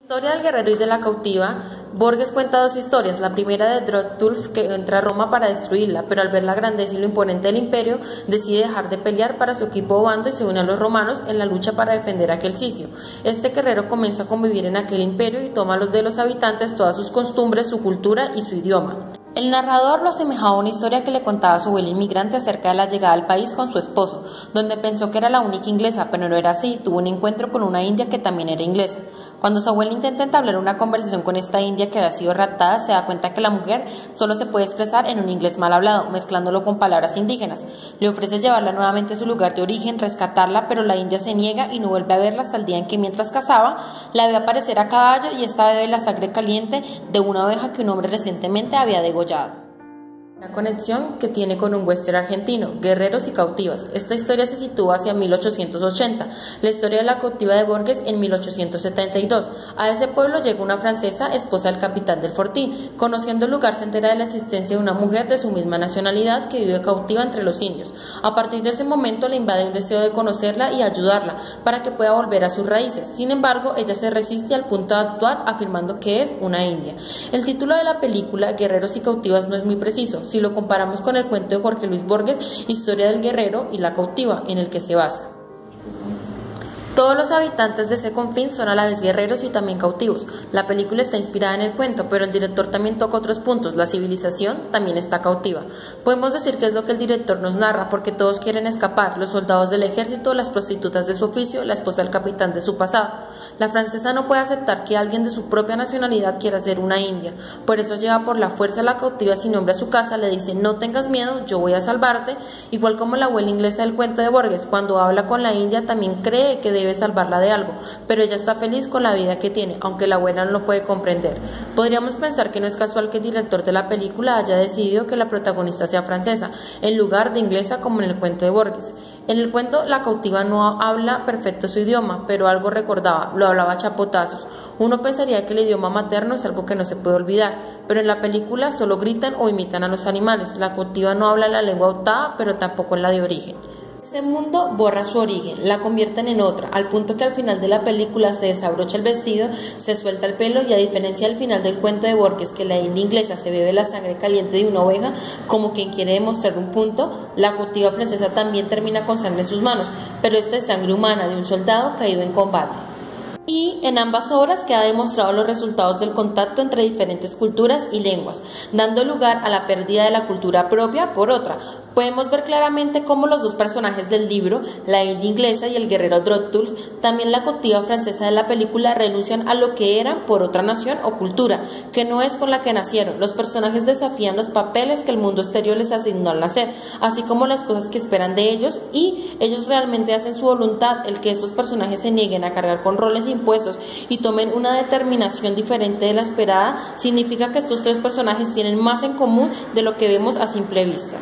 Historia del guerrero y de la cautiva. Borges cuenta dos historias, la primera de Drotulf, que entra a Roma para destruirla, pero al ver la grandeza y lo imponente del imperio, decide dejar de pelear para su equipo o bando y se une a los romanos en la lucha para defender aquel sitio. Este guerrero comienza a convivir en aquel imperio y toma de los habitantes todas sus costumbres, su cultura y su idioma. El narrador lo asemejaba a una historia que le contaba su abuela inmigrante acerca de la llegada al país con su esposo, donde pensó que era la única inglesa, pero no era así, tuvo un encuentro con una india que también era inglesa. Cuando su abuela intenta entablar una conversación con esta india que había sido raptada, se da cuenta que la mujer solo se puede expresar en un inglés mal hablado, mezclándolo con palabras indígenas. Le ofrece llevarla nuevamente a su lugar de origen, rescatarla, pero la india se niega y no vuelve a verla hasta el día en que, mientras cazaba, la ve aparecer a caballo y esta bebe la sangre caliente de una oveja que un hombre recientemente había degollado. Una conexión que tiene con un western argentino, Guerreros y cautivas. Esta historia se sitúa hacia 1880, la historia de la cautiva de Borges en 1872. A ese pueblo llega una francesa, esposa del capitán del fortín. Conociendo el lugar se entera de la existencia de una mujer de su misma nacionalidad que vive cautiva entre los indios. A partir de ese momento le invade un deseo de conocerla y ayudarla para que pueda volver a sus raíces. Sin embargo, ella se resiste al punto de actuar afirmando que es una india. El título de la película, Guerreros y cautivas, no es muy preciso si lo comparamos con el cuento de Jorge Luis Borges, Historia del guerrero y la cautiva, en el que se basa. Todos los habitantes de ese confín son a la vez guerreros y también cautivos. La película está inspirada en el cuento, pero el director también toca otros puntos. La civilización también está cautiva. Podemos decir que es lo que el director nos narra, porque todos quieren escapar: los soldados del ejército, las prostitutas de su oficio, la esposa del capitán de su pasado. La francesa no puede aceptar que alguien de su propia nacionalidad quiera ser una india. Por eso lleva por la fuerza a la cautiva sin nombre a su casa, le dice: no tengas miedo, yo voy a salvarte. Igual como la abuela inglesa del cuento de Borges, cuando habla con la india también cree que debe salvarla de algo, pero ella está feliz con la vida que tiene, aunque la abuela no lo puede comprender. Podríamos pensar que no es casual que el director de la película haya decidido que la protagonista sea francesa, en lugar de inglesa como en el cuento de Borges. En el cuento, la cautiva no habla perfecto su idioma, pero algo recordaba, lo hablaba a chapotazos. Uno pensaría que el idioma materno es algo que no se puede olvidar, pero en la película solo gritan o imitan a los animales. La cautiva no habla la lengua optada, pero tampoco en la de origen. Ese mundo borra su origen, la convierten en otra, al punto que al final de la película se desabrocha el vestido, se suelta el pelo y, a diferencia del final del cuento de Borges, que la india inglesa se bebe la sangre caliente de una oveja como quien quiere demostrar un punto, la cautiva francesa también termina con sangre en sus manos, pero esta es sangre humana de un soldado caído en combate. Y en ambas obras queda demostrado los resultados del contacto entre diferentes culturas y lenguas, dando lugar a la pérdida de la cultura propia por otra. Podemos ver claramente cómo los dos personajes del libro, la india inglesa y el guerrero Drotulf, también la cautiva francesa de la película, renuncian a lo que eran por otra nación o cultura, que no es con la que nacieron. Los personajes desafían los papeles que el mundo exterior les asignó al nacer, así como las cosas que esperan de ellos, y ellos realmente hacen su voluntad. El que estos personajes se nieguen a cargar con roles impuestos y tomen una determinación diferente de la esperada, significa que estos tres personajes tienen más en común de lo que vemos a simple vista.